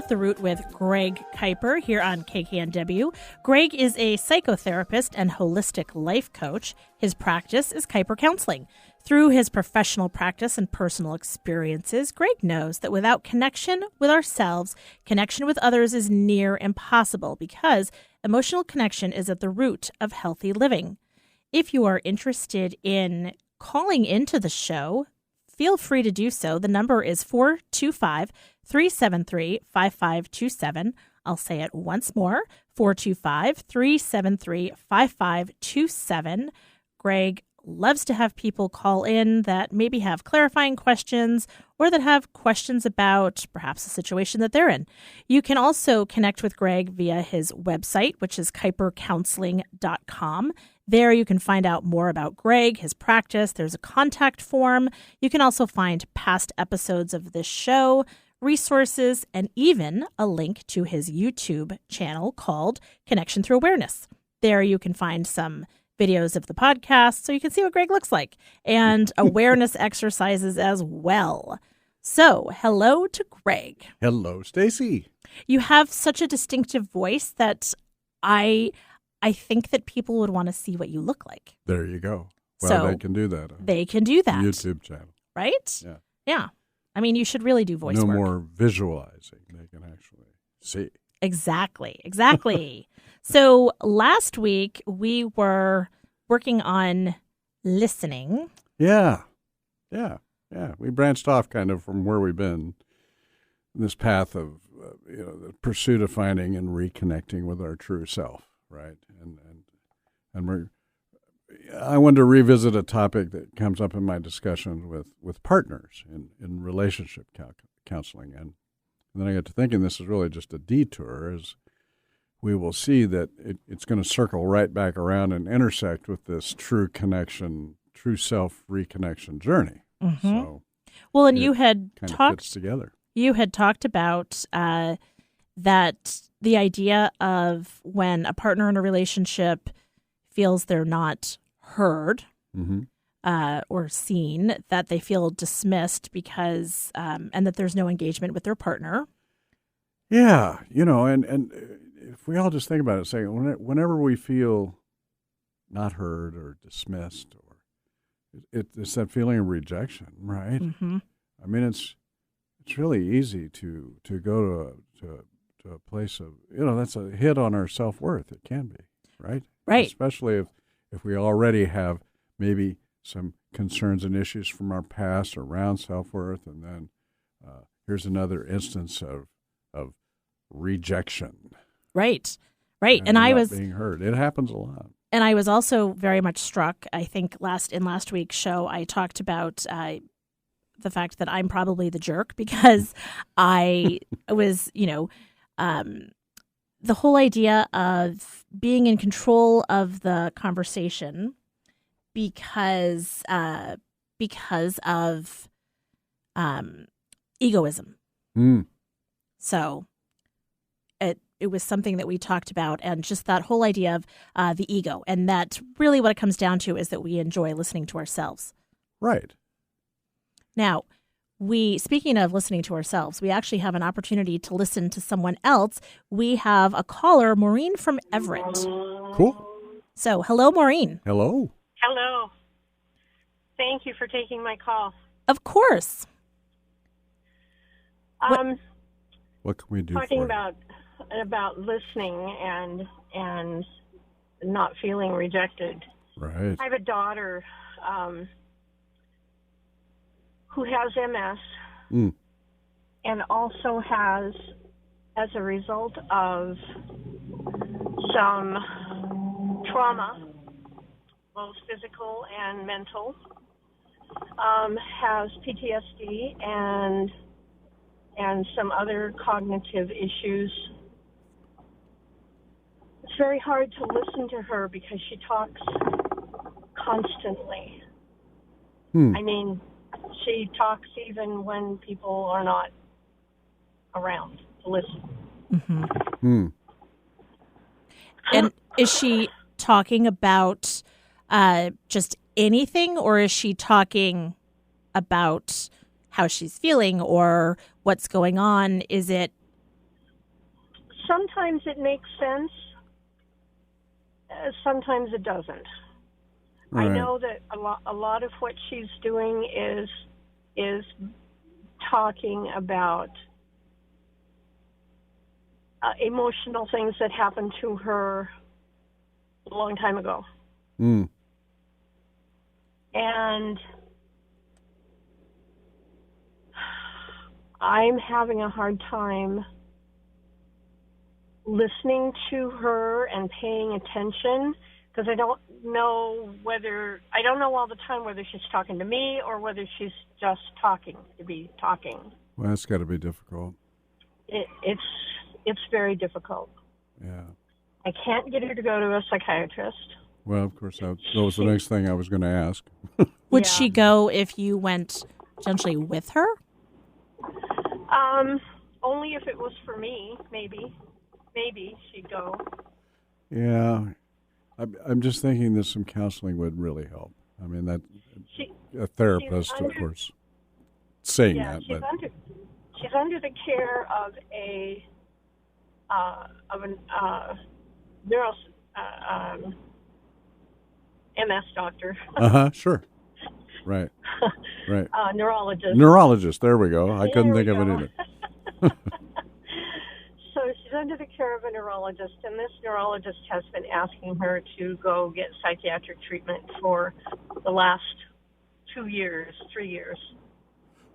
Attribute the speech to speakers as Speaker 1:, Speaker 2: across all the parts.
Speaker 1: The Root with Greg Kuiper here on KKNW. Greg is a psychotherapist and holistic life coach. His practice is Kuiper Counseling. Through his professional practice and personal experiences, Greg knows that without connection with ourselves, connection with others is near impossible because emotional connection is at the root of healthy living. If you are interested in calling into the show, feel free to do so. The number is 425-373-5527. I'll say it once more, 425-373-5527. Greg loves to have people call in that maybe have clarifying questions or that have questions about perhaps the situation that they're in. You can also connect with Greg via his website, which is kuipercounseling.com. There you can find out more about Greg, his practice. There's a contact form. You can also find past episodes of this show, resources, and even a link to his YouTube channel called Connection Through Awareness. There you can find some videos of the podcast so you can see what Greg looks like and awareness exercises as well. So, hello to Greg.
Speaker 2: Hello, Stacy.
Speaker 1: You have such a distinctive voice that I think that people would want to see what you look like.
Speaker 2: There you go. Well,
Speaker 1: So,
Speaker 2: they can do that.
Speaker 1: They can do that.
Speaker 2: YouTube channel.
Speaker 1: Right?
Speaker 2: Yeah.
Speaker 1: Yeah. I mean, you should really do voice
Speaker 2: No
Speaker 1: work.
Speaker 2: more visualizing. They can actually see.
Speaker 1: Exactly. So last week we were working on listening.
Speaker 2: Yeah. We branched off kind of from where we've been, this path of the pursuit of finding and reconnecting with our true self, right? And I wanted to revisit a topic that comes up in my discussions with partners in relationship counseling, and then I got to thinking this is really just a detour, as we will see that it's going to circle right back around and intersect with this true connection, true self reconnection journey.
Speaker 1: Mm-hmm.
Speaker 2: So,
Speaker 1: Well, and you had
Speaker 2: kind of
Speaker 1: talked.
Speaker 2: fits together.
Speaker 1: You had talked about that the idea of when a partner in a relationship feels they're not heard
Speaker 2: Mm-hmm.
Speaker 1: or seen, that they feel dismissed because and that there's no engagement with their partner.
Speaker 2: Yeah, and if we all just think about it, saying whenever we feel not heard or dismissed, or it's that feeling of rejection, right?
Speaker 1: Mm-hmm.
Speaker 2: I mean, it's really easy to go to a place of that's a hit on our self-worth. It can be, right?
Speaker 1: Right.
Speaker 2: Especially if we already have maybe some concerns and issues from our past around self-worth, and then here's another instance of rejection.
Speaker 1: Right. And I
Speaker 2: not
Speaker 1: was
Speaker 2: being heard. It happens a lot.
Speaker 1: And I was also very much struck. I think in last week's show, I talked about the fact that I'm probably the jerk because I was, the whole idea of being in control of the conversation because of egoism.
Speaker 2: Mm.
Speaker 1: So it was something that we talked about, and just that whole idea of the ego, and that really what it comes down to is that we enjoy listening to ourselves.
Speaker 2: Right.
Speaker 1: Now, speaking of listening to ourselves, we actually have an opportunity to listen to someone else. We have a caller, Maureen from Everett.
Speaker 2: Cool.
Speaker 1: So, hello, Maureen.
Speaker 2: Hello.
Speaker 3: Hello. Thank you for taking my call.
Speaker 1: Of course.
Speaker 2: What can we do
Speaker 3: Talking
Speaker 2: for you?
Speaker 3: about listening and not feeling rejected.
Speaker 2: Right.
Speaker 3: I have a daughter who has MS and also has, as a result of some trauma, both physical and mental, has PTSD and some other cognitive issues. It's very hard to listen to her because she talks constantly. I mean, she talks even when people are not around to listen.
Speaker 1: Mm-hmm. And is she talking about just anything, or is she talking about how she's feeling or what's going on? Is it
Speaker 3: Sometimes it makes sense. Sometimes it doesn't.
Speaker 2: Right.
Speaker 3: I know that a lot of what she's doing is talking about emotional things that happened to her a long time ago.
Speaker 2: Mm.
Speaker 3: And I'm having a hard time listening to her and paying attention because I don't know all the time whether she's talking to me or whether she's just talking to be talking.
Speaker 2: Well, that's got to be difficult.
Speaker 3: It's very difficult.
Speaker 2: Yeah.
Speaker 3: I can't get her to go to a psychiatrist.
Speaker 2: Well, of course, that was the next thing I was going to ask.
Speaker 1: Would she go if you went potentially with her?
Speaker 3: Only if it was for me, maybe. Maybe she'd go.
Speaker 2: Yeah. I'm just thinking that some counseling would really help. I mean, a therapist, of course, saying that.
Speaker 3: She's
Speaker 2: but
Speaker 3: she's under the care of a MS doctor.
Speaker 2: Sure. Right. Right.
Speaker 3: Neurologist.
Speaker 2: Neurologist. There we go. I couldn't think of it either.
Speaker 3: So she's under the care of a neurologist, and this neurologist has been asking her to go get psychiatric treatment for the last 2 years, 3 years.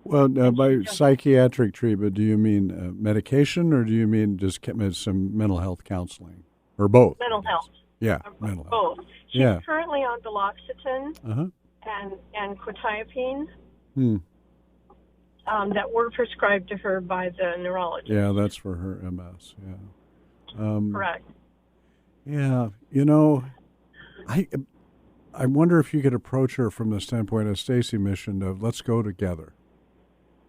Speaker 2: Well, by psychiatric treatment, do you mean medication, or do you mean just some mental health counseling, or both?
Speaker 3: Mental health.
Speaker 2: Yeah, mental
Speaker 3: health. Both. She's currently on duloxetine and quetiapine that were prescribed to her by the neurologist.
Speaker 2: Yeah, that's for her MS. Yeah.
Speaker 3: Correct.
Speaker 2: Yeah, I wonder if you could approach her from the standpoint, as Stacy mentioned, of let's go together.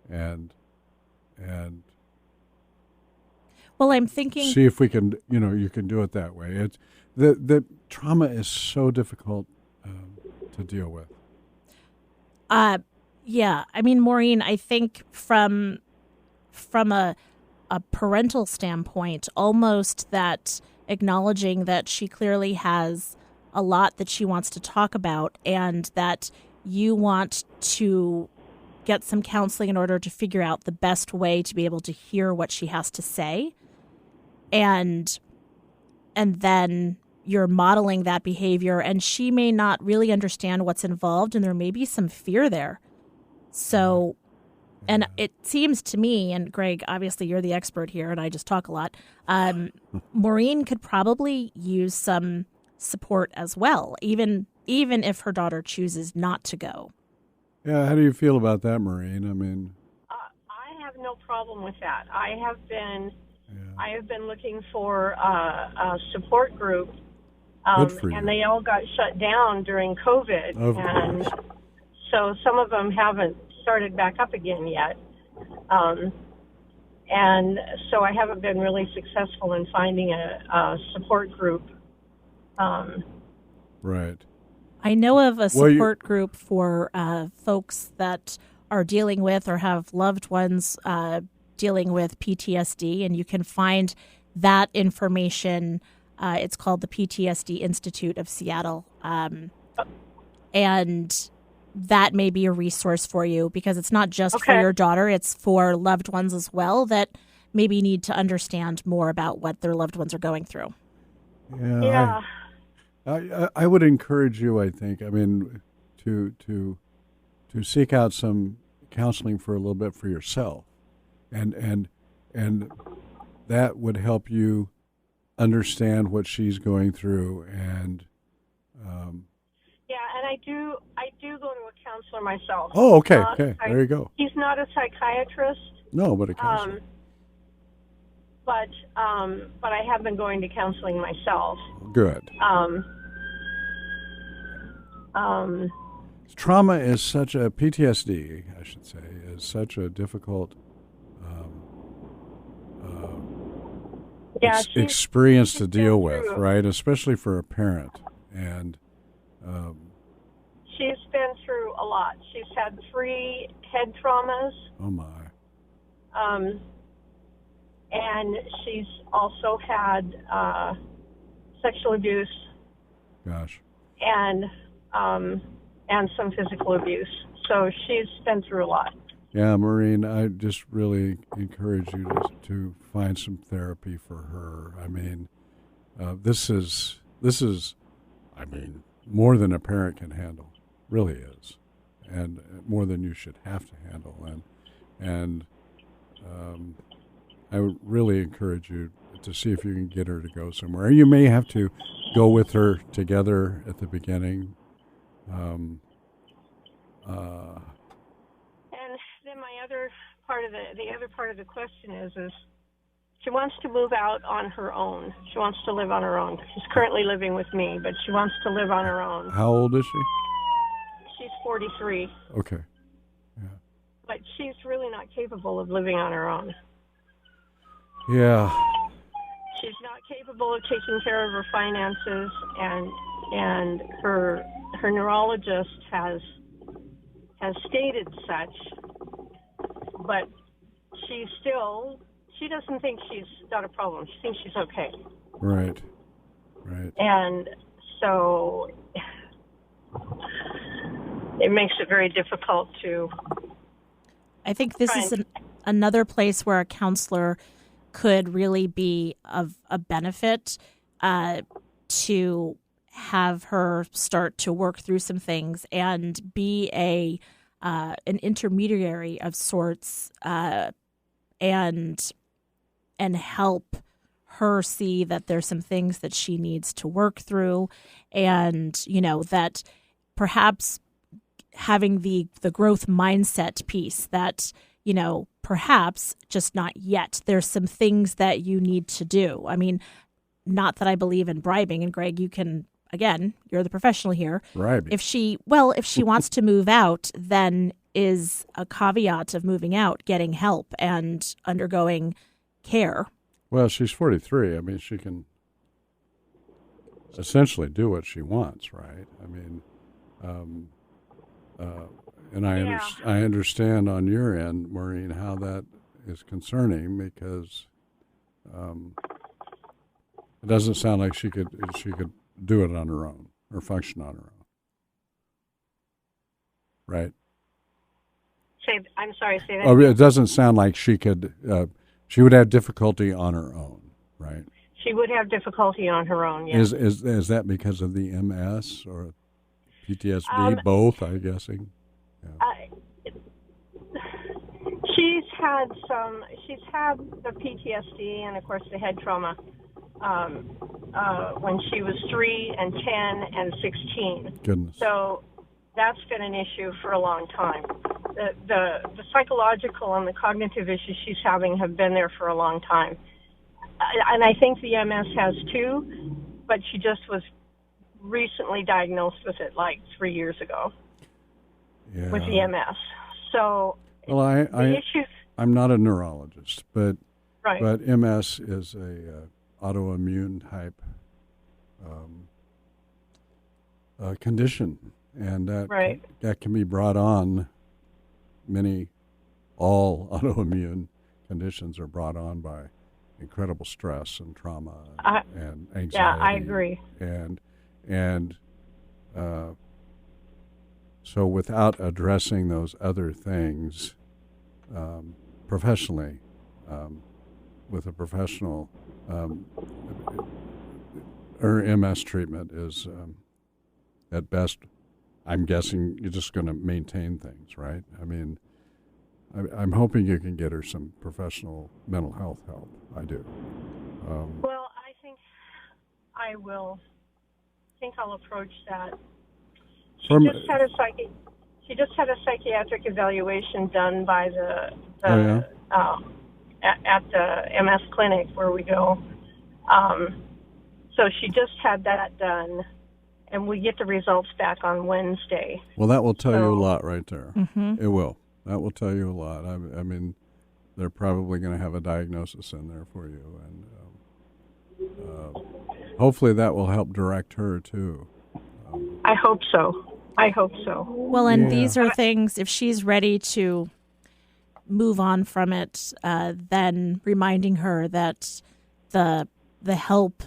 Speaker 2: And
Speaker 1: well, I'm thinking,
Speaker 2: see if we can, you can do it that way. It's the trauma is so difficult to deal with.
Speaker 1: Yeah. I mean, Maureen, I think from a parental standpoint, almost that acknowledging that she clearly has a lot that she wants to talk about, and that you want to get some counseling in order to figure out the best way to be able to hear what she has to say. And then you're modeling that behavior, and she may not really understand what's involved, and there may be some fear there. So, and it seems to me, and Greg, obviously you're the expert here, and I just talk a lot, Maureen could probably use some support as well, even if her daughter chooses not to go.
Speaker 2: Yeah, how do you feel about that, Maureen? I mean,
Speaker 3: I have no problem with that. I have been looking for a support group,
Speaker 2: good for you.
Speaker 3: And they all got shut down during COVID,
Speaker 2: of course.
Speaker 3: So some of them haven't started back up again yet, and so I haven't been really successful in finding a support group.
Speaker 2: Right.
Speaker 1: I know of a support group for folks that are dealing with or have loved ones dealing with PTSD, and you can find that information. It's called the PTSD Institute of Seattle, and that may be a resource for you, because it's not just for your daughter, it's for loved ones as well that maybe need to understand more about what their loved ones are going through.
Speaker 3: Yeah.
Speaker 2: I would encourage you, I think, I mean, to seek out some counseling for a little bit for yourself, and that would help you understand what she's going through. And
Speaker 3: and I do go to a counselor myself.
Speaker 2: Oh, okay, there you go.
Speaker 3: He's not a psychiatrist.
Speaker 2: No, but a counselor.
Speaker 3: But I have been going to counseling myself.
Speaker 2: Good. Trauma is such a PTSD, I should say, is such a difficult experience to deal with, right? Especially for a parent. And
Speaker 3: she's been through a lot. She's had 3 head traumas.
Speaker 2: Oh my.
Speaker 3: and she's also had sexual abuse
Speaker 2: Gosh.
Speaker 3: and some physical abuse. So she's been through a lot.
Speaker 2: Yeah, Maureen, I just really encourage you to find some therapy for her. I mean, this is, I mean, more than a parent can handle. Really is, and more than you should have to handle. And I would really encourage you to see if you can get her to go somewhere. You may have to go with her together at the beginning.
Speaker 3: And then my other part of the other part of the question is she wants to move out on her own. She wants to live on her own. She's currently living with me, but she wants to live on her own.
Speaker 2: How old is she?
Speaker 3: She's 43.
Speaker 2: Okay. Yeah.
Speaker 3: But she's really not capable of living on her own.
Speaker 2: Yeah.
Speaker 3: She's not capable of taking care of her finances, and her neurologist has stated such, but she doesn't think she's got a problem. She thinks she's okay.
Speaker 2: Right.
Speaker 3: And so it makes it very difficult to.
Speaker 1: I think this is another place where a counselor could really be of a benefit to have her start to work through some things and be an intermediary of sorts, and help her see that there's some things that she needs to work through, and that perhaps having the growth mindset piece that perhaps just not yet. There's some things that you need to do. I mean, not that I believe in bribing, and Greg, you can, again, you're the professional here.
Speaker 2: Bribing.
Speaker 1: If she wants to move out, then is a caveat of moving out getting help and undergoing care.
Speaker 2: Well, she's 43. I mean, she can essentially do what she wants, right? I mean, and I understand on your end, Maureen, how that is concerning, because it doesn't sound like she could do it on her own or function on her own, right?
Speaker 3: I'm sorry, say that.
Speaker 2: Oh, it doesn't sound like she could. She would have difficulty on her own, right?
Speaker 3: She would have difficulty on her own. Yes.
Speaker 2: Is that because of the MS or PTSD? Both, I'm guessing. Yeah.
Speaker 3: She's had the PTSD and of course the head trauma when she was 3 and 10 and 16.
Speaker 2: Goodness.
Speaker 3: So that's been an issue for a long time. The psychological and the cognitive issues she's having have been there for a long time. And I think the MS has too, but she just was recently diagnosed with it like 3 years ago.
Speaker 2: Yeah.
Speaker 3: With the MS. So
Speaker 2: well, I'm not a neurologist, but
Speaker 3: right.
Speaker 2: But MS is a autoimmune type condition, and that can be brought on. All autoimmune conditions are brought on by incredible stress and trauma and anxiety.
Speaker 3: Yeah, I agree.
Speaker 2: And so without addressing those other things professionally, with a professional, her MS treatment is at best, I'm guessing you're just going to maintain things, right? I mean, I'm hoping you can get her some professional mental health help. I do.
Speaker 3: Well, I think I will. I think I'll approach that. She just had a psychiatric evaluation done by at the MS clinic where we go. So she just had that done, and we get the results back on Wednesday.
Speaker 2: Well, that will tell you a lot right there.
Speaker 1: Mm-hmm.
Speaker 2: It will. That will tell you a lot. I mean, they're probably going to have a diagnosis in there for you, and hopefully that will help direct her too.
Speaker 3: I hope so.
Speaker 1: Well, and these are things, if she's ready to move on from it, then reminding her that the help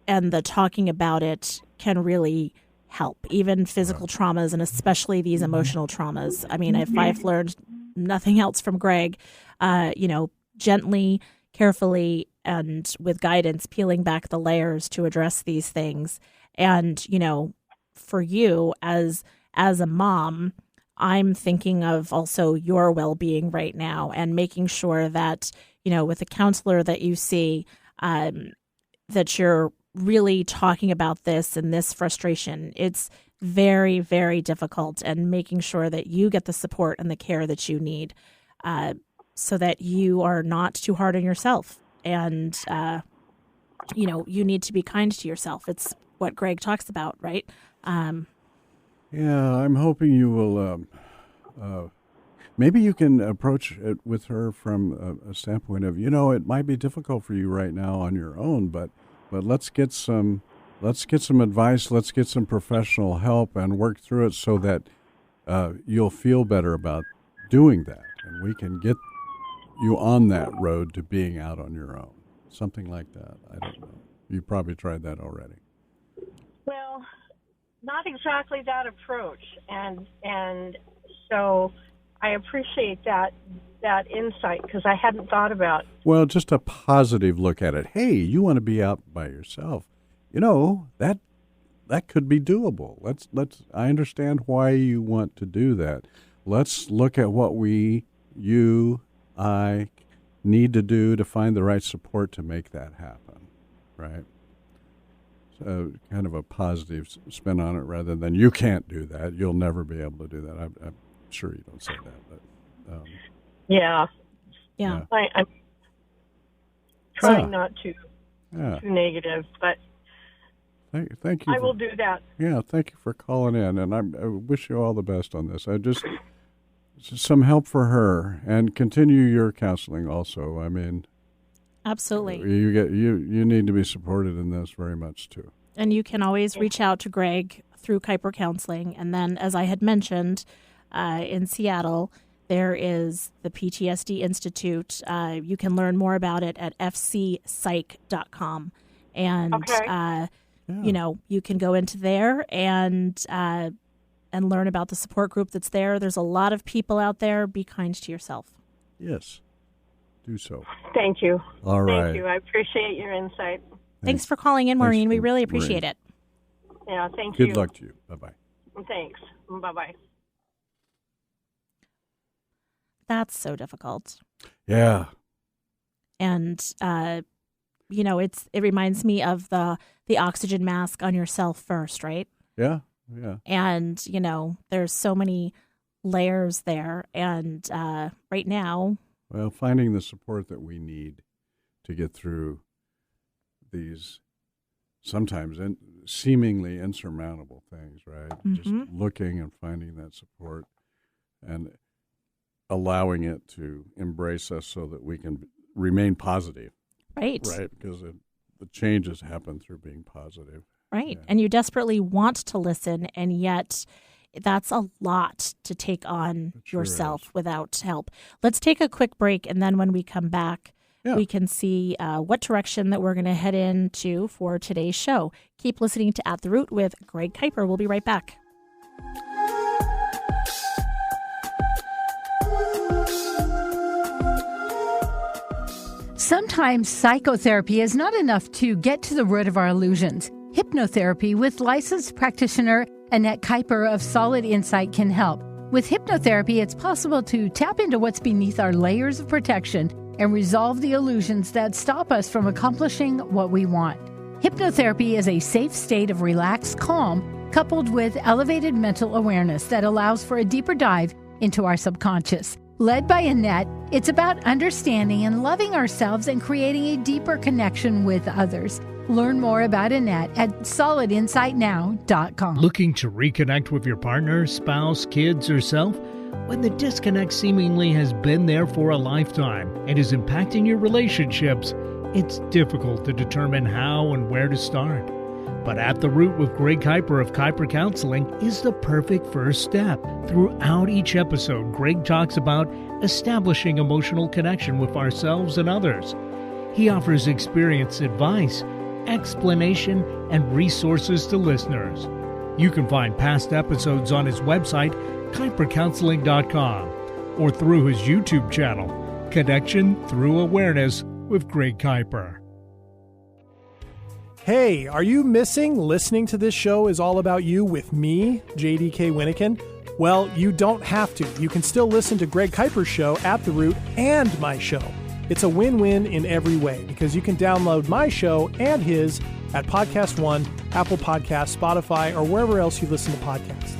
Speaker 1: and the talking about it can really help, even physical traumas and especially these emotional traumas. I mean, if I've learned nothing else from Greg, gently, carefully, and with guidance, peeling back the layers to address these things. And, for you as a mom, I'm thinking of also your well-being right now and making sure that, with the counselor that you see, that you're really talking about this and this frustration. It's very, very difficult, and making sure that you get the support and the care that you need, so that you are not too hard on yourself. And, you need to be kind to yourself. It's what Greg talks about, right?
Speaker 2: Yeah, I'm hoping you will, maybe you can approach it with her from a standpoint of, it might be difficult for you right now on your own, but let's get some advice, let's get some professional help and work through it so that you'll feel better about doing that, and we can get you on that road to being out on your own. Something like that. I don't know. You probably tried that already.
Speaker 3: Well, not exactly that approach, and so I appreciate that insight, because I hadn't thought about.
Speaker 2: Well, just a positive look at it. Hey, you want to be out by yourself? That could be doable. Let's. I understand why you want to do that. Let's look at what I need to do to find the right support to make that happen, right? So kind of a positive spin on it rather than you can't do that. You'll never be able to do that. I'm sure you don't say that, but
Speaker 3: yeah. I'm trying not to too negative, but
Speaker 2: thank you.
Speaker 3: I will do that.
Speaker 2: Yeah, thank you for calling in, and I wish you all the best on this. Some help for her, and continue your counseling also. I mean,
Speaker 1: absolutely.
Speaker 2: You need to be supported in this very much too.
Speaker 1: And you can always reach out to Greg through Kuiper Counseling. And then, as I had mentioned, in Seattle, there is the PTSD Institute. You can learn more about it at fcpsych.com. And, you can go into there and learn about the support group that's there. There's a lot of people out there. Be kind to yourself.
Speaker 2: Yes, do so.
Speaker 3: Thank you.
Speaker 2: All right.
Speaker 3: Thank you. I appreciate your insight.
Speaker 1: Thanks for calling in, Maureen. We really appreciate it.
Speaker 3: Yeah, thank you.
Speaker 2: Good luck to you. Bye-bye.
Speaker 3: Thanks. Bye-bye.
Speaker 1: That's so difficult.
Speaker 2: Yeah.
Speaker 1: And, it reminds me of the oxygen mask on yourself first, right?
Speaker 2: Yeah. Yeah.
Speaker 1: And, there's so many layers there. And right now.
Speaker 2: Well, finding the support that we need to get through these sometimes seemingly insurmountable things, right?
Speaker 1: Mm-hmm.
Speaker 2: Just looking and finding that support and allowing it to embrace us so that we can remain positive.
Speaker 1: Right.
Speaker 2: Right, because the changes happen through being positive.
Speaker 1: Right.
Speaker 2: Yeah.
Speaker 1: And you desperately want to listen, and yet that's a lot to take on yourself without help. Let's take a quick break, and then when we come back, we can see what direction that we're going to head into for today's show. Keep listening to At the Root with Greg Kuiper. We'll be right back.
Speaker 4: Sometimes psychotherapy is not enough to get to the root of our illusions. Hypnotherapy with licensed practitioner Annette Kuiper of Solid Insight can help. With hypnotherapy, it's possible to tap into what's beneath our layers of protection and resolve the illusions that stop us from accomplishing what we want. Hypnotherapy is a safe state of relaxed calm coupled with elevated mental awareness that allows for a deeper dive into our subconscious. Led by Annette, it's about understanding and loving ourselves and creating a deeper connection with others. Learn more about Annette at solidinsightnow.com.
Speaker 5: Looking to reconnect with your partner, spouse, kids, or self? When the disconnect seemingly has been there for a lifetime and is impacting your relationships, it's difficult to determine how and where to start. But At the Root with Greg Kuiper of Kuiper Counseling is the perfect first step. Throughout each episode, Greg talks about establishing emotional connection with ourselves and others. He offers experience, advice, explanation, and resources to listeners. You can find past episodes on his website, KuiperCounseling.com, or through his YouTube channel, Connection Through Awareness with Greg Kuiper.
Speaker 6: Hey, are you missing listening to This Show Is All About You with me, JDK Winnikin? Well, you don't have to. You can still listen to Greg Kuiper's show, At the Root, and my show. It's a win-win in every way because you can download my show and his at Podcast One, Apple Podcasts, Spotify, or wherever else you listen to podcasts.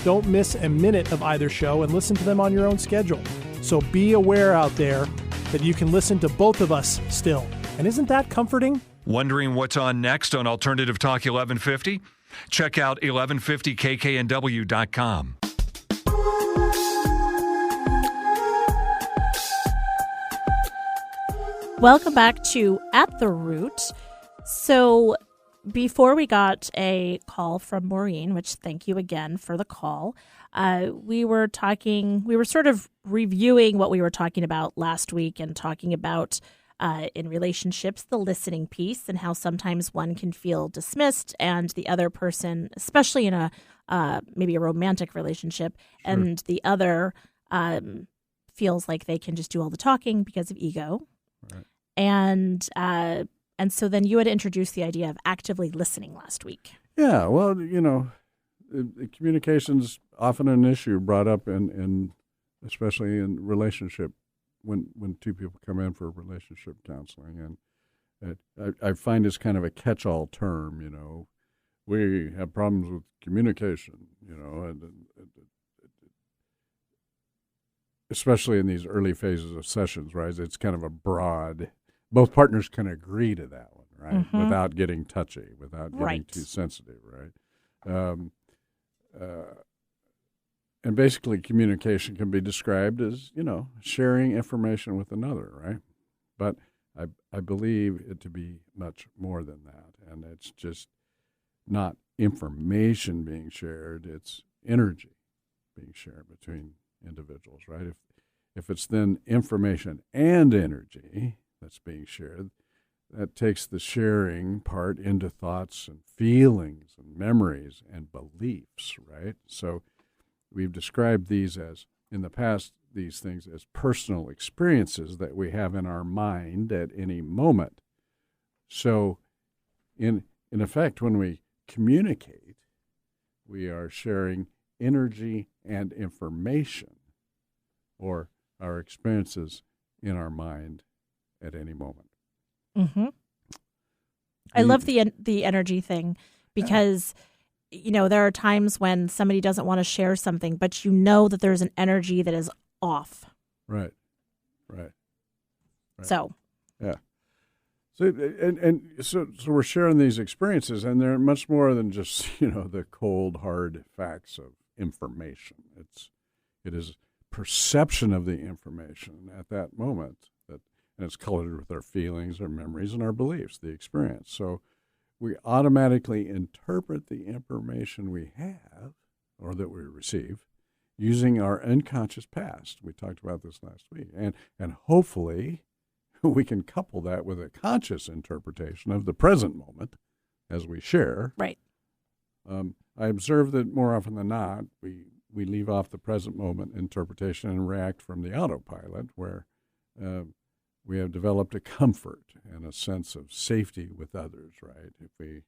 Speaker 6: Don't miss a minute of either show and listen to them on your own schedule. So be aware out there that you can listen to both of us still. And isn't that comforting?
Speaker 7: Wondering what's on next on Alternative Talk 1150? Check out 1150kknw.com.
Speaker 1: Welcome back to At the Root. So before we got a call from Maureen, which thank you again for the call, we were sort of reviewing what we were talking about last week and talking about in relationships, the listening piece and how sometimes one can feel dismissed and the other person, especially in a maybe a romantic relationship, sure, and the other feels like they can just do all the talking because of ego. Right. And so then you had introduced the idea of actively listening last week. Yeah,
Speaker 2: well, communication's often an issue brought up in especially in relationship when two people come in for relationship counseling, and I find it's kind of a catch-all term. We have problems with communication. And especially in these early phases of sessions, right? It's kind of a broad. Both partners can agree to that one, right? Mm-hmm. Without getting touchy, without getting too sensitive, right? And basically, communication can be described as, sharing information with another, right? But I believe it to be much more than that. And it's just not information being shared, it's energy being shared between individuals, right? If it's then information and energy that's being shared, that takes the sharing part into thoughts and feelings and memories and beliefs, right? So we've described these as, in the past, these things as personal experiences that we have in our mind at any moment. So in effect, when we communicate, we are sharing energy and information, or our experiences in our mind at any moment.
Speaker 1: Mm-hmm. I love the energy thing because, there are times when somebody doesn't want to share something, but that there's an energy that is off. Right. So.
Speaker 2: Yeah. So so we're sharing these experiences, and they're much more than just, the cold, hard facts of information. It is perception of the information at that moment, and it's colored with our feelings, our memories, and our beliefs, the experience. So we automatically interpret the information we have or that we receive using our unconscious past. We talked about this last week. And hopefully we can couple that with a conscious interpretation of the present moment as we share.
Speaker 1: Right.
Speaker 2: I observe that more often than not, we leave off the present moment interpretation and react from the autopilot, where we have developed a comfort and a sense of safety with others, right? If we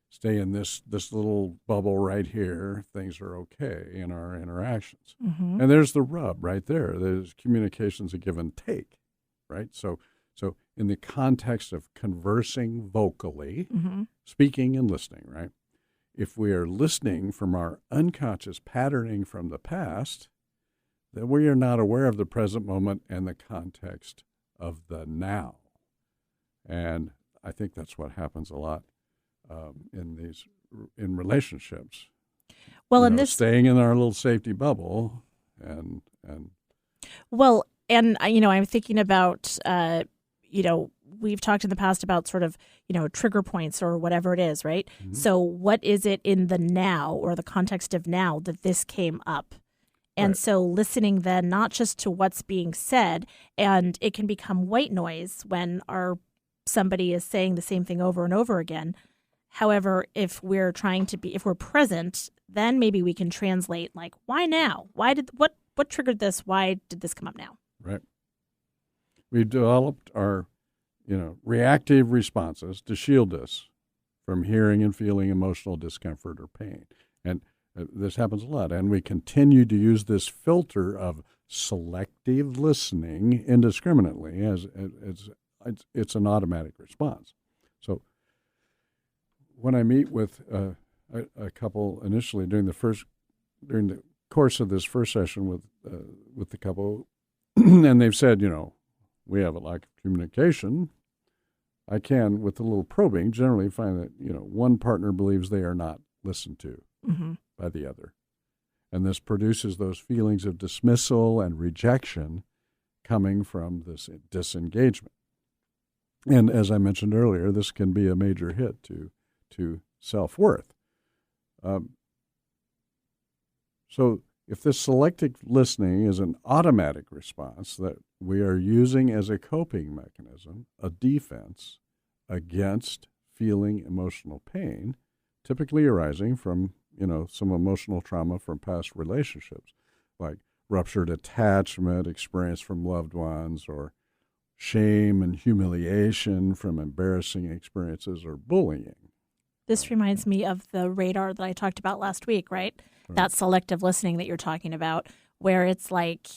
Speaker 2: stay in this little bubble right here, things are okay in our interactions. Mm-hmm. And there's the rub right there. There's communication's a give and take, right? So in the context of conversing vocally, mm-hmm, speaking and listening, right? If we are listening from our unconscious patterning from the past, then we are not aware of the present moment and the context of the now. And I think that's what happens a lot in relationships.
Speaker 1: Well, in this,
Speaker 2: staying in our little safety bubble, and
Speaker 1: well, and I'm thinking about we've talked in the past about sort of, trigger points or whatever it is, right? Mm-hmm. So what is it in the now or the context of now that this came up? And so listening then not just to what's being said, and it can become white noise when somebody is saying the same thing over and over again. However, if we're present, then maybe we can translate like, why now? What triggered this? Why did this come up now?
Speaker 2: Right. We developed our, reactive responses to shield us from hearing and feeling emotional discomfort or pain. And this happens a lot. And we continue to use this filter of selective listening indiscriminately as it's an automatic response. So when I meet with a couple initially during the course of this first session with the couple, and they've said, we have a lack of communication, I can, with a little probing, generally find that, one partner believes they are not listened to mm-hmm. by the other. And this produces those feelings of dismissal and rejection coming from this disengagement. And as I mentioned earlier, this can be a major hit to self-worth. So if this selective listening is an automatic response that we are using as a coping mechanism, a defense against feeling emotional pain, typically arising from, some emotional trauma from past relationships, like ruptured attachment experienced from loved ones, or shame and humiliation from embarrassing experiences, or bullying.
Speaker 1: This reminds me of the radar that I talked about last week, right? That selective listening that you're talking about, where it's like,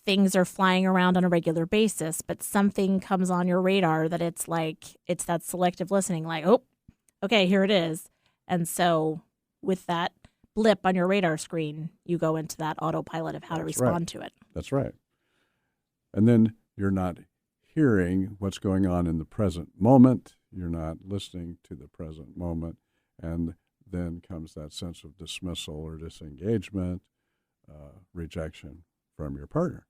Speaker 1: things are flying around on a regular basis, but something comes on your radar that it's that selective listening, like, oh, okay, here it is. And so with that blip on your radar screen, you go into that autopilot of how to respond to it.
Speaker 2: That's right. And then you're not hearing what's going on in the present moment. You're not listening to the present moment. And then comes that sense of dismissal or disengagement, rejection from your partner.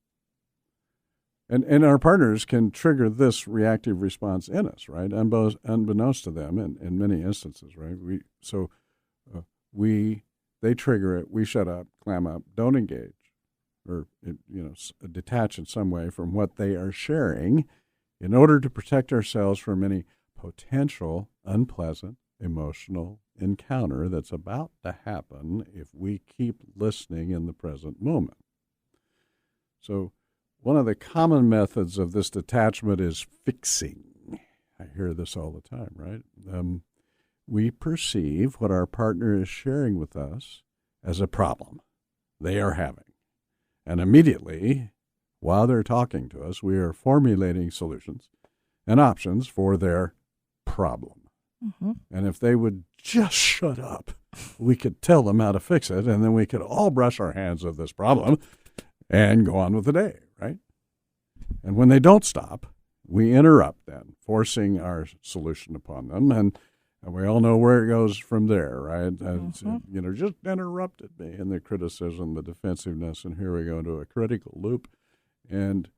Speaker 2: And our partners can trigger this reactive response in us, right? Unbeknownst to them in many instances, right? They trigger it, we shut up, clam up, don't engage, or detach in some way from what they are sharing in order to protect ourselves from any potential unpleasant emotional encounter that's about to happen if we keep listening in the present moment. So one of the common methods of this detachment is fixing. I hear this all the time, right? We perceive what our partner is sharing with us as a problem they are having. And immediately, while they're talking to us, we are formulating solutions and options for their problem. Mm-hmm. And if they would just shut up, we could tell them how to fix it, and then we could all brush our hands of this problem and go on with the day, right? And when they don't stop, we interrupt then, forcing our solution upon them, and we all know where it goes from there, right? Mm-hmm. Just interrupted me in the criticism, the defensiveness, and here we go into a critical loop. And,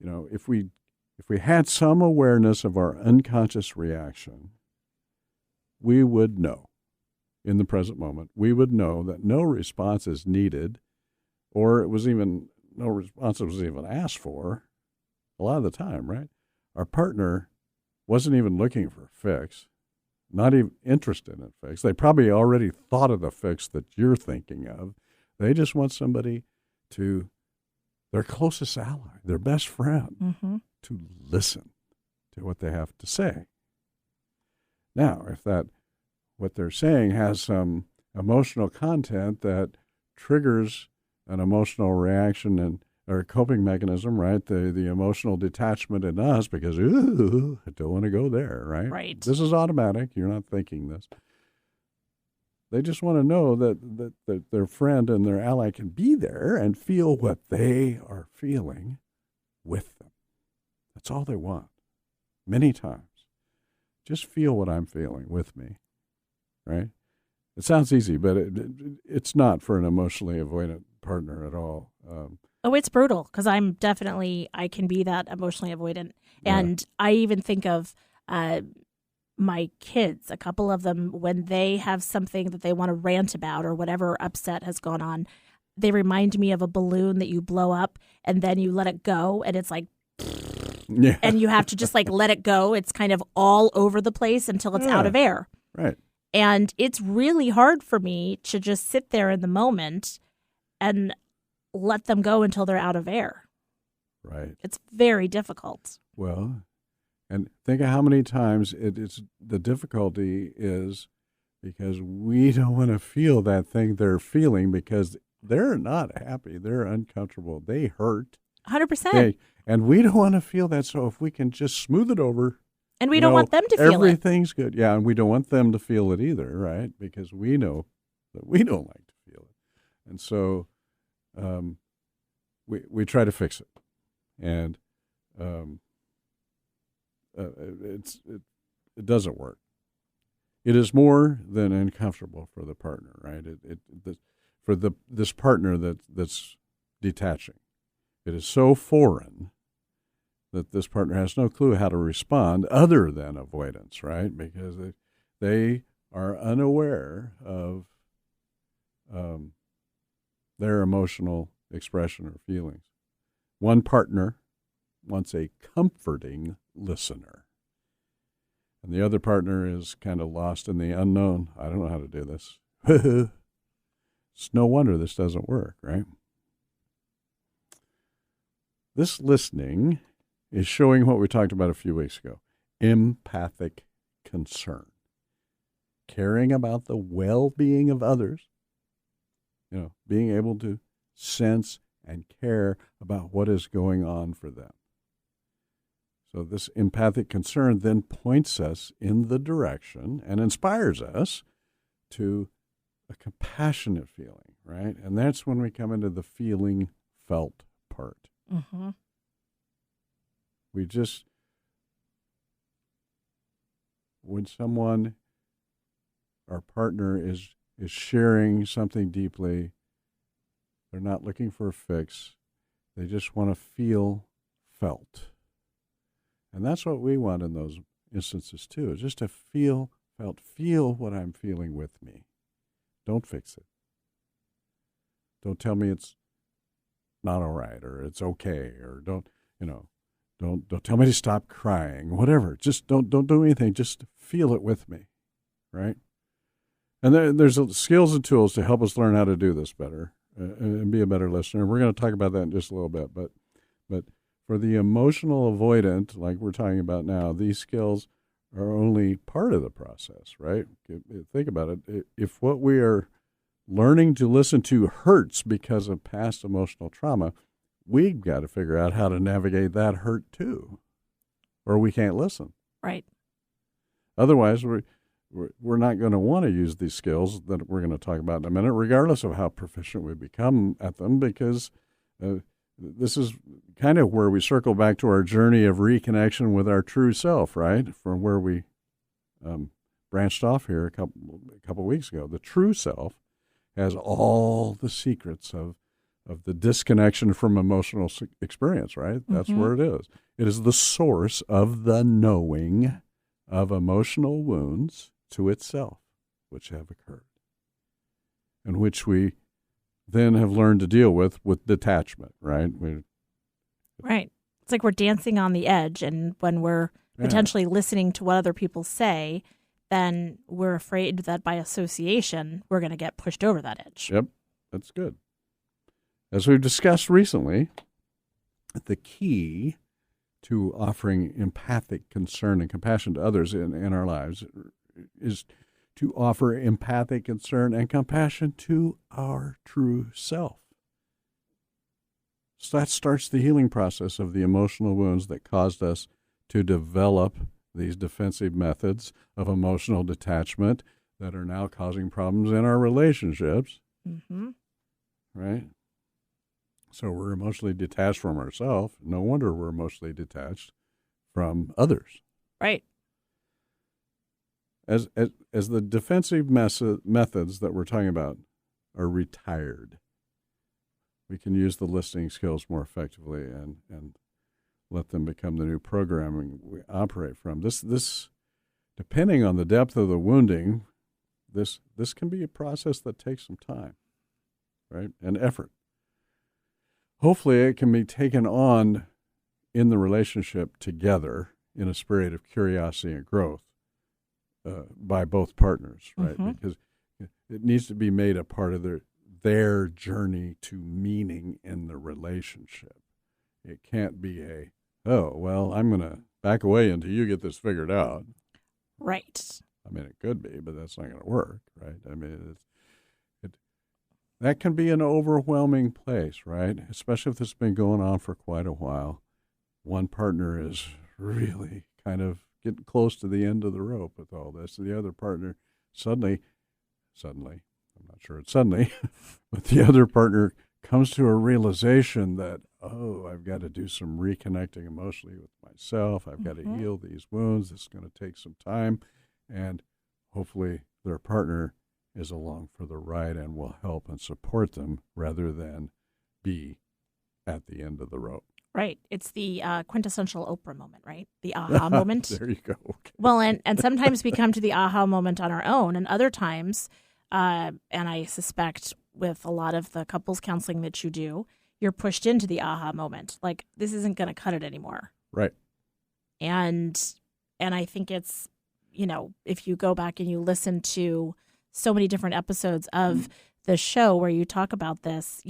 Speaker 2: if we had some awareness of our unconscious reaction, we would know in the present moment, we would know that no response is needed, or no response was even asked for a lot of the time, right? Our partner wasn't even looking for a fix, not even interested in a fix. They probably already thought of the fix that you're thinking of. They just want somebody their closest ally, their best friend, mm-hmm. to listen to what they have to say. Now, if what they're saying has some emotional content that triggers an emotional reaction or a coping mechanism, right? The emotional detachment in us because, ooh, I don't want to go there, right?
Speaker 1: Right.
Speaker 2: This is automatic. You're not thinking this. They just want to know that their friend and their ally can be there and feel what they are feeling with them. That's all they want. Many times. Just feel what I'm feeling with me, right? It sounds easy, but it's not for an emotionally avoidant partner at all.
Speaker 1: Oh, it's brutal because I can be that emotionally avoidant.
Speaker 2: Yeah.
Speaker 1: And I even think of my kids, a couple of them, when they have something that they want to rant about or whatever upset has gone on, they remind me of a balloon that you blow up and then you let it go and it's like,
Speaker 2: Yeah.
Speaker 1: and you have to just like let it go. It's kind of all over the place until it's out of air.
Speaker 2: Right.
Speaker 1: And it's really hard for me to just sit there in the moment and let them go until they're out of air.
Speaker 2: Right.
Speaker 1: It's very difficult.
Speaker 2: Well, and think of how many times it's the difficulty is because we don't want to feel that thing they're feeling because they're not happy. They're uncomfortable. They hurt.
Speaker 1: 100%.
Speaker 2: And we don't want to feel that. So if we can just smooth it over.
Speaker 1: And we don't want them to feel it.
Speaker 2: Everything's good. Yeah, and we don't want them to feel it either, right? Because we know that we don't like to feel it. And so we try to fix it. And it doesn't work. It is more than uncomfortable for the partner, right? This partner that's detaching. It is so foreign that this partner has no clue how to respond other than avoidance, right? Because they are unaware of their emotional expression or feelings. One partner wants a comforting listener. And the other partner is kind of lost in the unknown. I don't know how to do this. It's no wonder this doesn't work, right? This listening is showing what we talked about a few weeks ago, empathic concern. Caring about the well-being of others, being able to sense and care about what is going on for them. So this empathic concern then points us in the direction and inspires us to a compassionate feeling, right? And that's when we come into the feeling felt part.
Speaker 1: Mm-hmm.
Speaker 2: When someone, our partner is sharing something deeply, they're not looking for a fix. They just want to feel felt. And that's what we want in those instances too, is just to feel felt. Feel what I'm feeling with me. Don't fix it. Don't tell me it's not all right or it's okay or don't tell me to stop crying, whatever. Just don't do anything. Just feel it with me, right? And there's skills and tools to help us learn how to do this better and be a better listener. We're going to talk about that in just a little bit, but for the emotional avoidant, like we're talking about now, these skills are only part of the process, right? Think about it. If what we are learning to listen to hurts because of past emotional trauma, we've got to figure out how to navigate that hurt too, or we can't listen.
Speaker 1: Right.
Speaker 2: Otherwise, we're not going to want to use these skills that we're going to talk about in a minute, regardless of how proficient we become at them, because this is kind of where we circle back to our journey of reconnection with our true self, right? From where we branched off here a couple weeks ago. The true self has all the secrets of the disconnection from emotional experience, right? That's where it is. It is the source of the knowing of emotional wounds to itself, which have occurred, and which we then have learned to deal with detachment, right?
Speaker 1: Right. It's like we're dancing on the edge, and when we're potentially listening to what other people say, then we're afraid that by association, we're going to get pushed over that edge.
Speaker 2: Yep, that's good. As we've discussed recently, the key to offering empathic concern and compassion to others in our lives is to offer empathic concern and compassion to our true self. So that starts the healing process of the emotional wounds that caused us to develop these defensive methods of emotional detachment that are now causing problems in our relationships.
Speaker 1: Mm-hmm.
Speaker 2: Right? So we're emotionally detached from ourselves. No wonder we're emotionally detached from others.
Speaker 1: Right.
Speaker 2: As the defensive methods that we're talking about are retired, we can use the listening skills more effectively and let them become the new programming we operate from. This depending on the depth of the wounding, this can be a process that takes some time, right, and effort. Hopefully it can be taken on in the relationship together in a spirit of curiosity and growth by both partners, right?
Speaker 1: Mm-hmm.
Speaker 2: Because it needs to be made a part of their journey to meaning in the relationship. It can't be I'm going to back away until you get this figured out.
Speaker 1: Right.
Speaker 2: I mean, it could be, but that's not going to work, right? I mean, that can be an overwhelming place, right? Especially if this has been going on for quite a while. One partner is really kind of getting close to the end of the rope with all this. And the other partner suddenly, I'm not sure it's suddenly, but the other partner comes to a realization that, I've got to do some reconnecting emotionally with myself. I've got to heal these wounds. This is going to take some time. And hopefully their partner is along for the ride and will help and support them rather than be at the end of the rope.
Speaker 1: Right. It's the quintessential Oprah moment, right? The aha moment.
Speaker 2: There you go. Okay.
Speaker 1: Well, and sometimes we come to the aha moment on our own, and other times, and I suspect with a lot of the couples counseling that you do, you're pushed into the aha moment. Like, this isn't going to cut it anymore.
Speaker 2: Right.
Speaker 1: And I think it's, if you go back and you listen to so many different episodes of the show where you talk about this,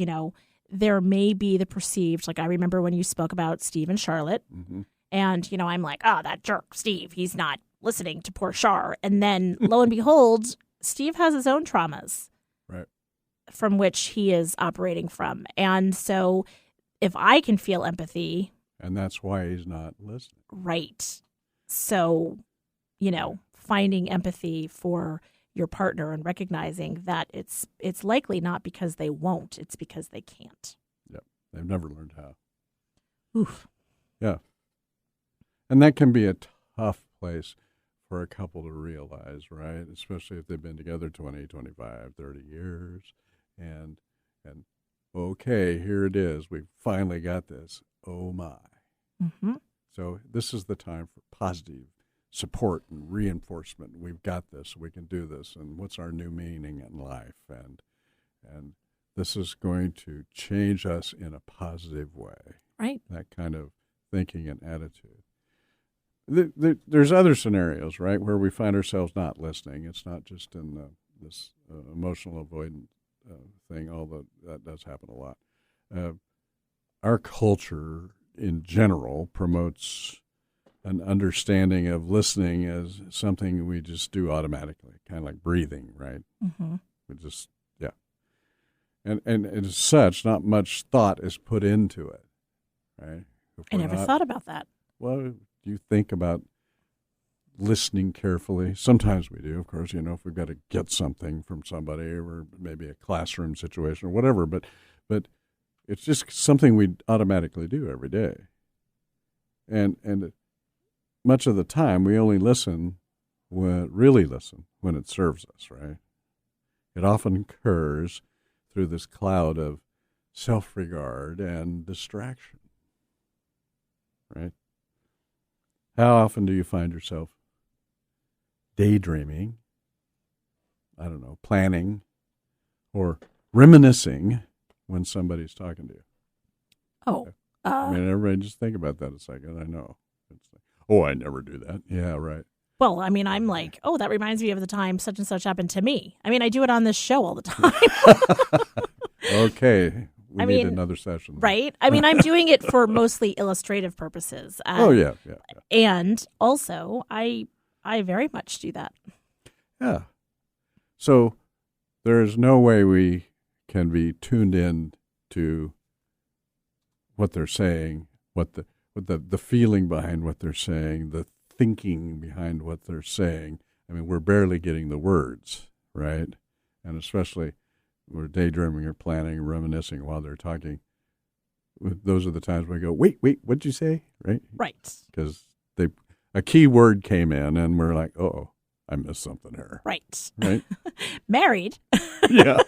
Speaker 1: there may be the perceived, like I remember when you spoke about Steve and Charlotte, and, I'm like, that jerk, Steve, he's not listening to poor Char. And then lo and behold, Steve has his own traumas.
Speaker 2: Right.
Speaker 1: From which he is operating from. And so if I can feel empathy.
Speaker 2: And that's why he's not listening.
Speaker 1: Right. So, finding empathy for your partner and recognizing that it's likely not because they won't, it's because they can't.
Speaker 2: Yep. They've never learned how.
Speaker 1: Oof.
Speaker 2: Yeah. And that can be a tough place for a couple to realize, right? Especially if they've been together 20, 25, 30 years. And okay, here it is. We've finally got this. Oh, my.
Speaker 1: Mm-hmm.
Speaker 2: So this is the time for positive support and reinforcement. We've got this. We can do this. And what's our new meaning in life? And this is going to change us in a positive way.
Speaker 1: Right.
Speaker 2: That kind of thinking and attitude. There's other scenarios, right, where we find ourselves not listening. It's not just in this emotional avoidance thing, although that does happen a lot. Our culture in general promotes an understanding of listening as something we just do automatically, kind of like breathing, right?
Speaker 1: Mm-hmm.
Speaker 2: We just, And as such, not much thought is put into it, right?
Speaker 1: I never thought about that.
Speaker 2: Well, do you think about listening carefully? Sometimes we do, of course, if we've got to get something from somebody or maybe a classroom situation or whatever, but it's just something we automatically do every day. And much of the time we only really listen when it serves us, right? It often occurs through this cloud of self-regard and distraction, right? How often do you find yourself daydreaming, planning, or reminiscing when somebody's talking to you?
Speaker 1: Oh.
Speaker 2: Everybody just think about that a second. I know. It's like, I never do that. Yeah, right.
Speaker 1: Well, I'm like, that reminds me of the time such and such happened to me. I do it on this show all the time.
Speaker 2: Okay. We need another session.
Speaker 1: Right? I'm doing it for mostly illustrative purposes.
Speaker 2: Yeah.
Speaker 1: And also, I very much do that.
Speaker 2: Yeah. So there is no way we can be tuned in to what they're saying, what the feeling behind what they're saying, the thinking behind what they're saying. We're barely getting the words, right? And especially we're daydreaming or planning, reminiscing while they're talking. Those are the times we go, wait, what'd you say? Right?
Speaker 1: Right.
Speaker 2: Because a key word came in and we're like, I missed something here.
Speaker 1: Right.
Speaker 2: Right?
Speaker 1: Married.
Speaker 2: Yeah.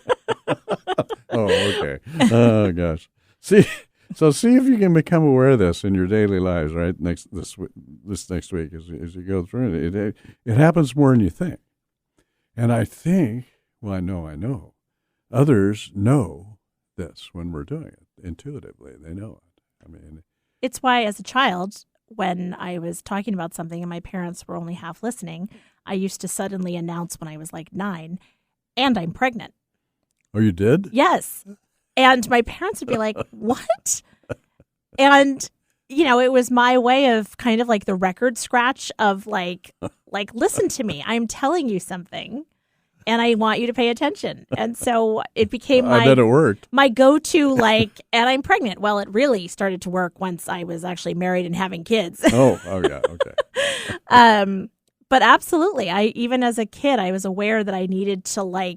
Speaker 2: Oh, okay. Oh, gosh. See if you can become aware of this in your daily lives, right? This next week as you go through it. It happens more than you think. And I think, well, I know, others know this when we're doing it intuitively. They know it. I mean,
Speaker 1: it's why as a child, when I was talking about something and my parents were only half listening, I used to suddenly announce when I was like 9, and I'm pregnant.
Speaker 2: Oh, you did?
Speaker 1: Yes. And my parents would be like, what? And, it was my way of kind of like the record scratch of like, listen to me. I'm telling you something and I want you to pay attention. And so it became
Speaker 2: I bet it worked.
Speaker 1: My go-to, and I'm pregnant. Well, it really started to work once I was actually married and having kids.
Speaker 2: Oh yeah. Okay.
Speaker 1: But absolutely. Even as a kid, I was aware that I needed to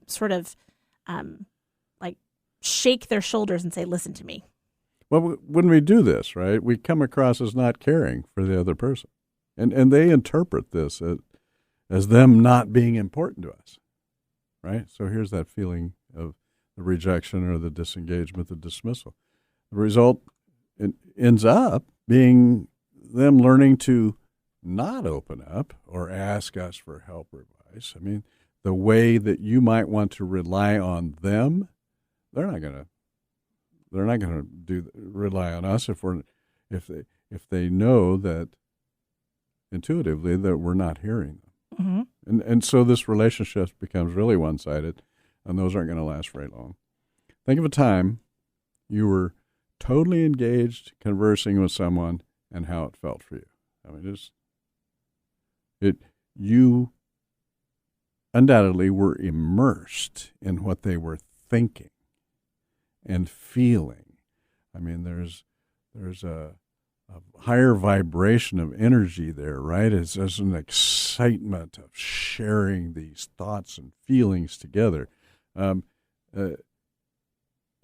Speaker 1: sort of shake their shoulders and say, listen to me.
Speaker 2: Well, when we do this, right, we come across as not caring for the other person. And they interpret this as them not being important to us, right? So here's that feeling of the rejection or the disengagement, the dismissal. The result ends up being them learning to not open up or ask us for help or advice. I mean, the way that you might want to rely on them, they're not going to rely on us if they know that intuitively that we're not hearing them. Mm-hmm. And so this relationship becomes really one-sided, and those aren't going to last very long. Think of a time you were totally engaged conversing with someone and how it felt for you. I mean, you undoubtedly were immersed in what they were thinking and feeling. I mean, there's a higher vibration of energy there, right? There's an excitement of sharing these thoughts and feelings together. You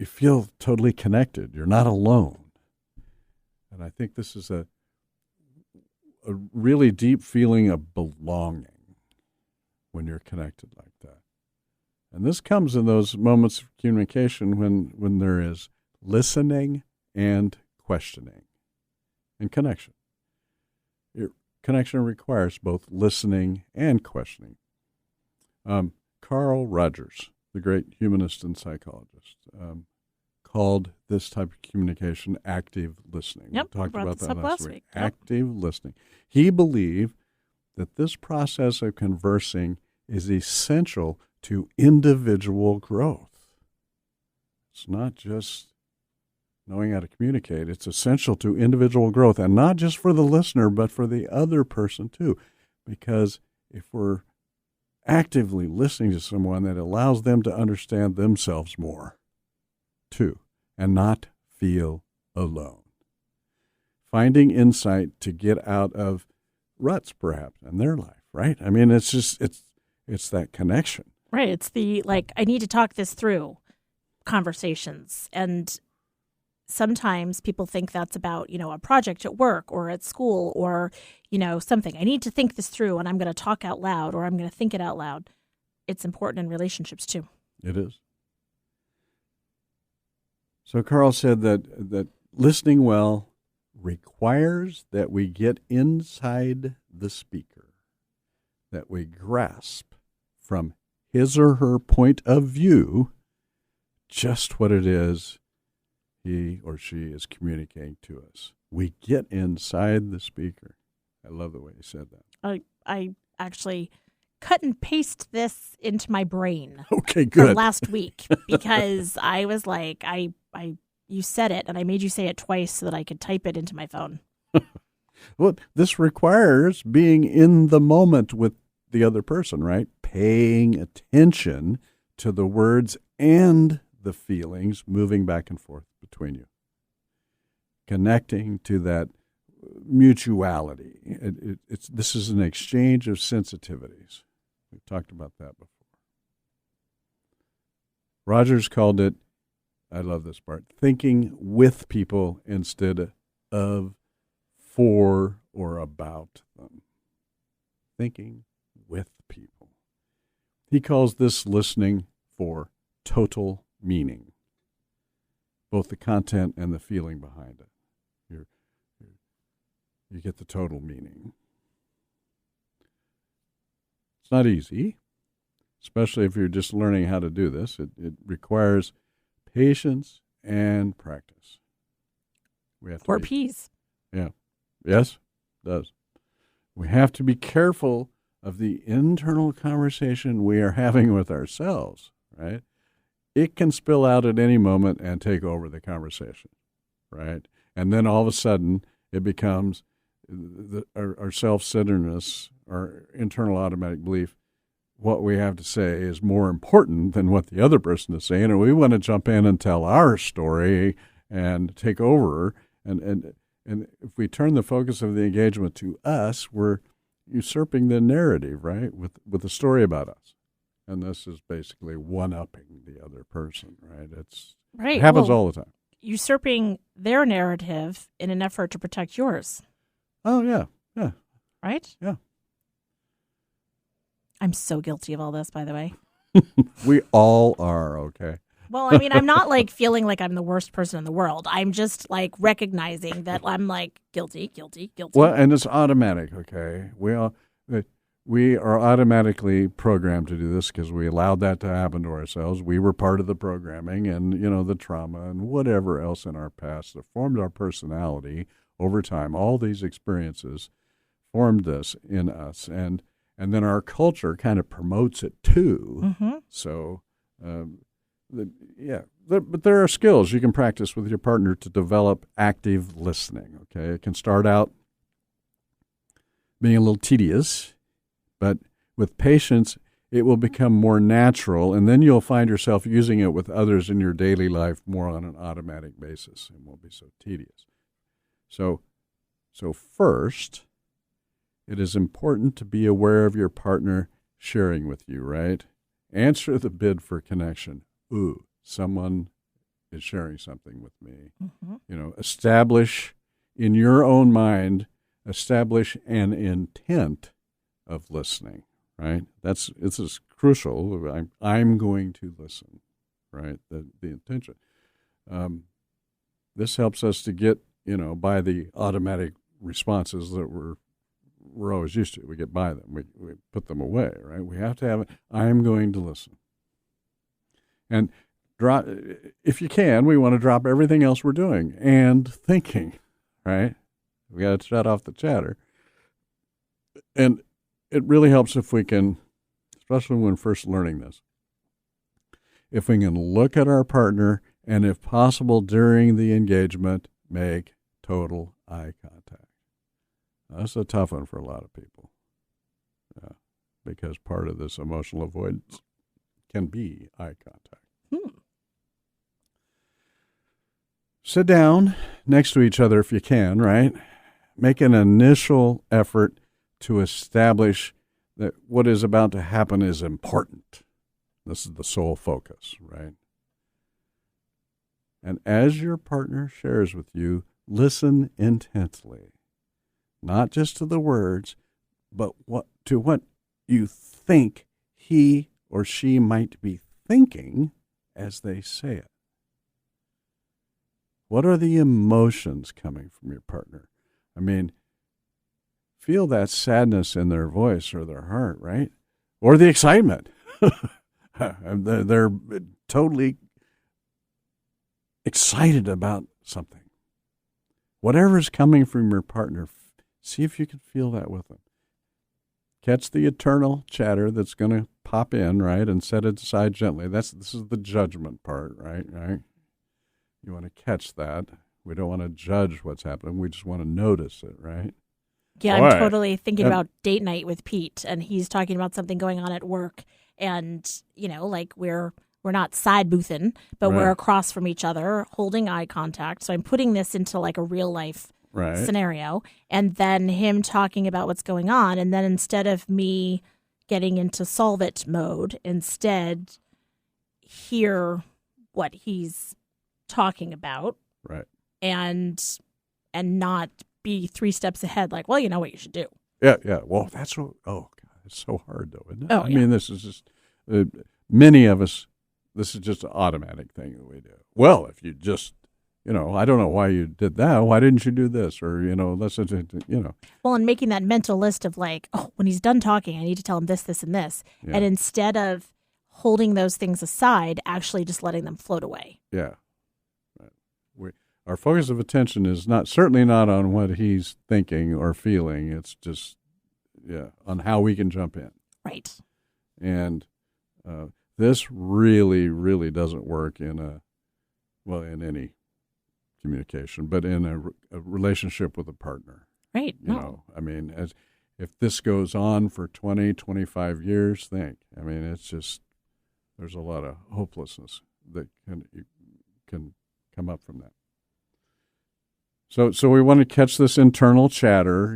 Speaker 2: feel totally connected. You're not alone. And I think this is a really deep feeling of belonging when you're connected like that. And this comes in those moments of communication when there is listening and questioning and connection. Connection requires both listening and questioning. Carl Rogers, the great humanist and psychologist, called this type of communication active listening.
Speaker 1: Yep,
Speaker 2: we talked about that last week.
Speaker 1: Yep.
Speaker 2: Active listening. He believed that this process of conversing is essential to individual growth. It's not just knowing how to communicate. It's essential to individual growth, and not just for the listener, but for the other person too. Because if we're actively listening to someone, that allows them to understand themselves more too, and not feel alone. Finding insight to get out of ruts, perhaps, in their life, right? I mean, it's that connection.
Speaker 1: Right. It's the, I need to talk this through conversations. And sometimes people think that's about, a project at work or at school or, something. I need to think this through and I'm going to talk out loud or I'm going to think it out loud. It's important in relationships too.
Speaker 2: It is. So Carl said that listening well requires that we get inside the speaker, that we grasp from his or her point of view just what it is he or she is communicating to us. We get inside the speaker. I love the way he said that.
Speaker 1: I actually cut and paste this into my brain.
Speaker 2: Okay, good.
Speaker 1: From last week because I was like, you said it and I made you say it twice so that I could type it into my phone.
Speaker 2: Well, this requires being in the moment with the other person, right? Paying attention to the words and the feelings moving back and forth between you. Connecting to that mutuality. This is an exchange of sensitivities. We've talked about that before. Rogers called it, I love this part, thinking with people instead of for or about them. Thinking with people. He calls this listening for total meaning, both the content and the feeling behind it. You get the total meaning. It's not easy, especially if you're just learning how to do this. It requires patience and practice. We have to
Speaker 1: 4 Ps.
Speaker 2: Yeah. Yes, it does. We have to be careful of the internal conversation we are having with ourselves, right? It can spill out at any moment and take over the conversation, right? And then all of a sudden it becomes our self-centeredness, our internal automatic belief, what we have to say is more important than what the other person is saying, and we want to jump in and tell our story and take over. And if we turn the focus of the engagement to us, we're usurping the narrative, right, with a story about us. And this is basically one-upping the other person, right? It happens all the time.
Speaker 1: Usurping their narrative in an effort to protect yours.
Speaker 2: Oh, yeah, yeah.
Speaker 1: Right?
Speaker 2: Yeah.
Speaker 1: I'm so guilty of all this, by the way.
Speaker 2: We all are, okay?
Speaker 1: Well, I mean, I'm not like feeling like I'm the worst person in the world. I'm just like recognizing that I'm like guilty.
Speaker 2: Well, and it's automatic, okay? We are automatically programmed to do this because we allowed that to happen to ourselves. We were part of the programming and, the trauma and whatever else in our past that formed our personality over time. All these experiences formed this in us. And then our culture kind of promotes it too.
Speaker 1: Mm-hmm.
Speaker 2: So, but there are skills you can practice with your partner to develop active listening, okay? It can start out being a little tedious, but with patience, it will become more natural, and then you'll find yourself using it with others in your daily life more on an automatic basis. It won't be so tedious. So first, it is important to be aware of your partner sharing with you, right? Answer the bid for connection. Ooh, someone is sharing something with me.
Speaker 1: Mm-hmm.
Speaker 2: Establish in your own mind, establish an intent of listening, right? This is crucial. I'm going to listen, right? The intention. This helps us to get, by the automatic responses that we're always used to. We get by them. We put them away, right? We have to have it. I'm going to listen. And if you can, we want to drop everything else we're doing and thinking, right? We got to shut off the chatter. And it really helps if we can, especially when first learning this, if we can look at our partner and, if possible, during the engagement, make total eye contact. That's a tough one for a lot of people, because part of this emotional avoidance can be eye contact. Sit down next to each other if you can, right? Make an initial effort to establish that what is about to happen is important. This is the sole focus, right? And as your partner shares with you, listen intently. Not just to the words, but what you think he or she might be thinking as they say it. What are the emotions coming from your partner? I mean, feel that sadness in their voice or their heart, right? Or the excitement. They're totally excited about something. Whatever's coming from your partner, see if you can feel that with them. Catch the eternal chatter that's going to pop in, right, and set it aside gently. This is the judgment part, right? You want to catch that. We don't want to judge what's happening. We just want to notice it, right?
Speaker 1: Yeah, I'm totally thinking about date night with Pete, and he's talking about something going on at work, and like we're not side boothing, but we're across from each other, holding eye contact. So I'm putting this into like a real life scenario, and then him talking about what's going on, and then instead of me getting into solve it mode, instead hear what he's talking about,
Speaker 2: right,
Speaker 1: and not be 3 steps ahead, like, well, you know what you should do.
Speaker 2: Yeah. Well, God, it's so hard though, isn't it?
Speaker 1: Oh,
Speaker 2: I mean, this is just many of us this is just an automatic thing that we do. Well, if you just, I don't know why you did that. Why didn't you do this? Or, let's just,
Speaker 1: Well, and making that mental list of like, oh, when he's done talking, I need to tell him this, this, and this.
Speaker 2: Yeah.
Speaker 1: And instead of holding those things aside, actually just letting them float away.
Speaker 2: Yeah. Our focus of attention is certainly not on what he's thinking or feeling. It's just, on how we can jump in.
Speaker 1: Right.
Speaker 2: And this really, really doesn't work in any communication, but in a relationship with a partner.
Speaker 1: Right.
Speaker 2: If this goes on for 20, 25 years, it's just, there's a lot of hopelessness that can come up from that. So we want to catch this internal chatter,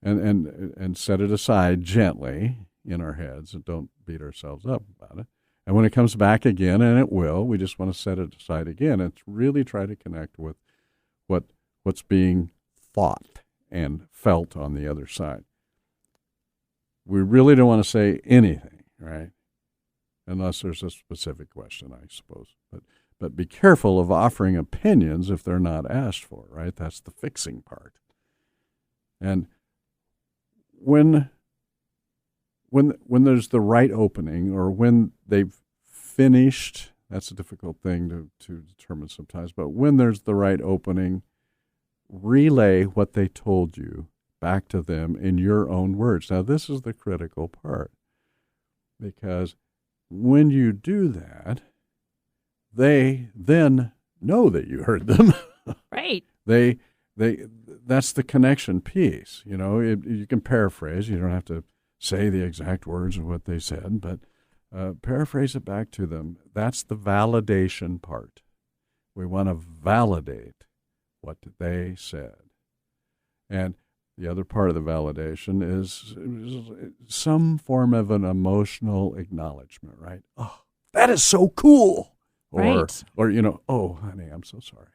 Speaker 2: and set it aside gently in our heads and don't beat ourselves up about it. And when it comes back again, and it will, we just want to set it aside again and really try to connect with what's being thought and felt on the other side. We really don't want to say anything, right? Unless there's a specific question, I suppose. But be careful of offering opinions if they're not asked for, right? That's the fixing part. And when there's the right opening, or when they've finished, that's a difficult thing to determine sometimes, but when there's the right opening, relay what they told you back to them in your own words. Now, this is the critical part, because when you do that, they then know that you heard them.
Speaker 1: Right.
Speaker 2: That's the connection piece. You can paraphrase. You don't have to say the exact words of what they said, but paraphrase it back to them. That's the validation part. We want to validate what they said. And the other part of the validation is some form of an emotional acknowledgement, right? Oh, that is so cool.
Speaker 1: Right.
Speaker 2: Or oh, honey, I'm so sorry.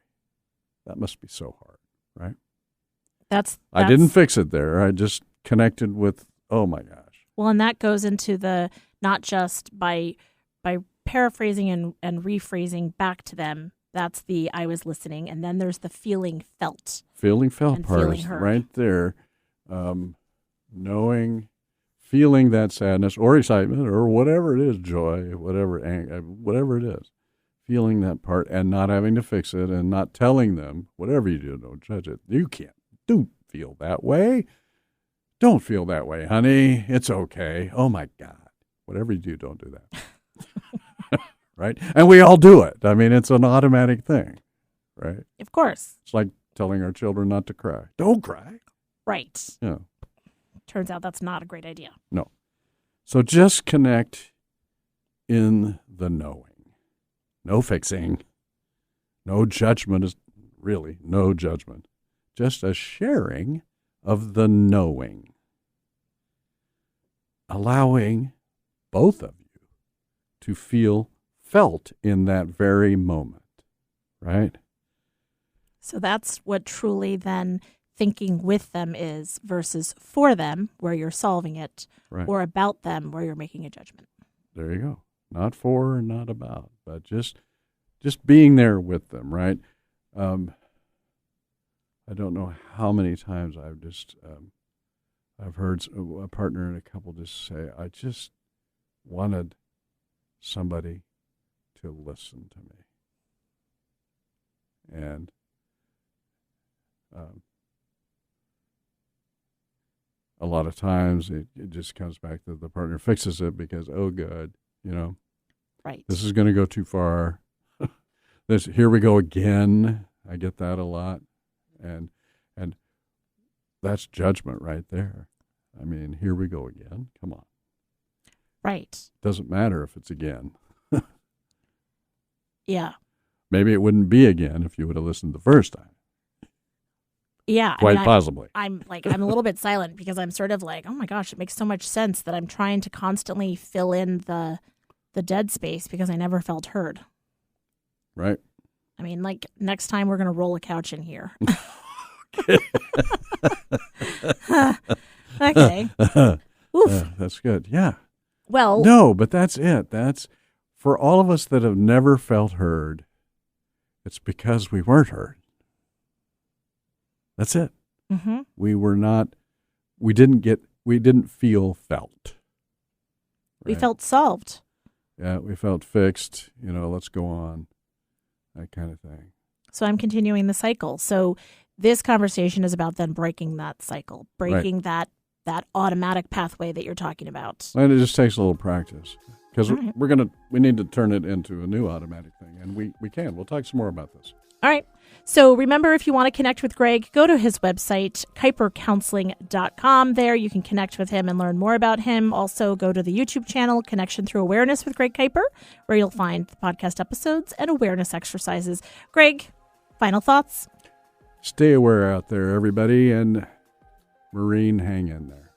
Speaker 2: That must be so hard, right?
Speaker 1: That's
Speaker 2: I didn't fix it there. I just connected with, oh my gosh.
Speaker 1: Well, and that goes into the not just by paraphrasing and rephrasing back to them. That's the I was listening, and then there's the feeling felt.
Speaker 2: Feeling felt part
Speaker 1: feeling
Speaker 2: is
Speaker 1: heard.
Speaker 2: right there. Feeling that sadness or excitement or whatever it is, joy, whatever it is. Feeling that part and not having to fix it and not telling them, whatever you do, don't judge it. You can't. Don't feel that way. Don't feel that way, honey. It's okay. Oh, my God. Whatever you do, don't do that. Right? And we all do it. It's an automatic thing, right?
Speaker 1: Of course.
Speaker 2: It's like telling our children not to cry. Don't cry.
Speaker 1: Right.
Speaker 2: Yeah.
Speaker 1: Turns out that's not a great idea.
Speaker 2: No. So just connect in the knowing. No fixing. No judgment. No judgment. Just a sharing of the knowing. Allowing both of you to feel felt in that very moment, right?
Speaker 1: So that's what truly then thinking with them is versus for them, where you're solving it,
Speaker 2: Right.
Speaker 1: or about them, where you're making a judgment.
Speaker 2: There you go. Not for or not about, but just being there with them, right? I don't know how many times I've heard a partner and a couple just say, I just wanted somebody to listen to me. And a lot of times it just comes back to the partner fixes it because, oh, good,
Speaker 1: Right.
Speaker 2: this is going to go too far. Here we go again. I get that a lot. And that's judgment right there. Here we go again. Come on.
Speaker 1: Right.
Speaker 2: Doesn't matter if it's again.
Speaker 1: Yeah.
Speaker 2: Maybe it wouldn't be again if you would have listened the first time.
Speaker 1: Yeah.
Speaker 2: Quite possibly.
Speaker 1: I'm a little bit silent because I'm sort of like, oh my gosh, it makes so much sense that I'm trying to constantly fill in the dead space because I never felt heard.
Speaker 2: Right.
Speaker 1: Next time we're going to roll a couch in here. Okay. Oof.
Speaker 2: That's good. Yeah.
Speaker 1: Well,
Speaker 2: No, but that's it. That's for all of us that have never felt heard, it's because we weren't heard. That's it.
Speaker 1: Mm-hmm.
Speaker 2: We didn't feel felt.
Speaker 1: We
Speaker 2: Right?
Speaker 1: felt solved.
Speaker 2: Yeah, we felt fixed, let's go on, that kind of thing.
Speaker 1: So I'm continuing the cycle. So this conversation is about then breaking that cycle, breaking that automatic pathway that you're talking about.
Speaker 2: And it just takes a little practice because
Speaker 1: All right.
Speaker 2: we need to turn it into a new automatic thing, and we can. We'll talk some more about this.
Speaker 1: All right. So remember, if you want to connect with Greg, go to his website, kuipercounseling.com. There you can connect with him and learn more about him. Also, go to the YouTube channel, Connection Through Awareness with Greg Kuiper, where you'll find the podcast episodes and awareness exercises. Greg, final thoughts?
Speaker 2: Stay aware out there, everybody, and Maureen, hang in there.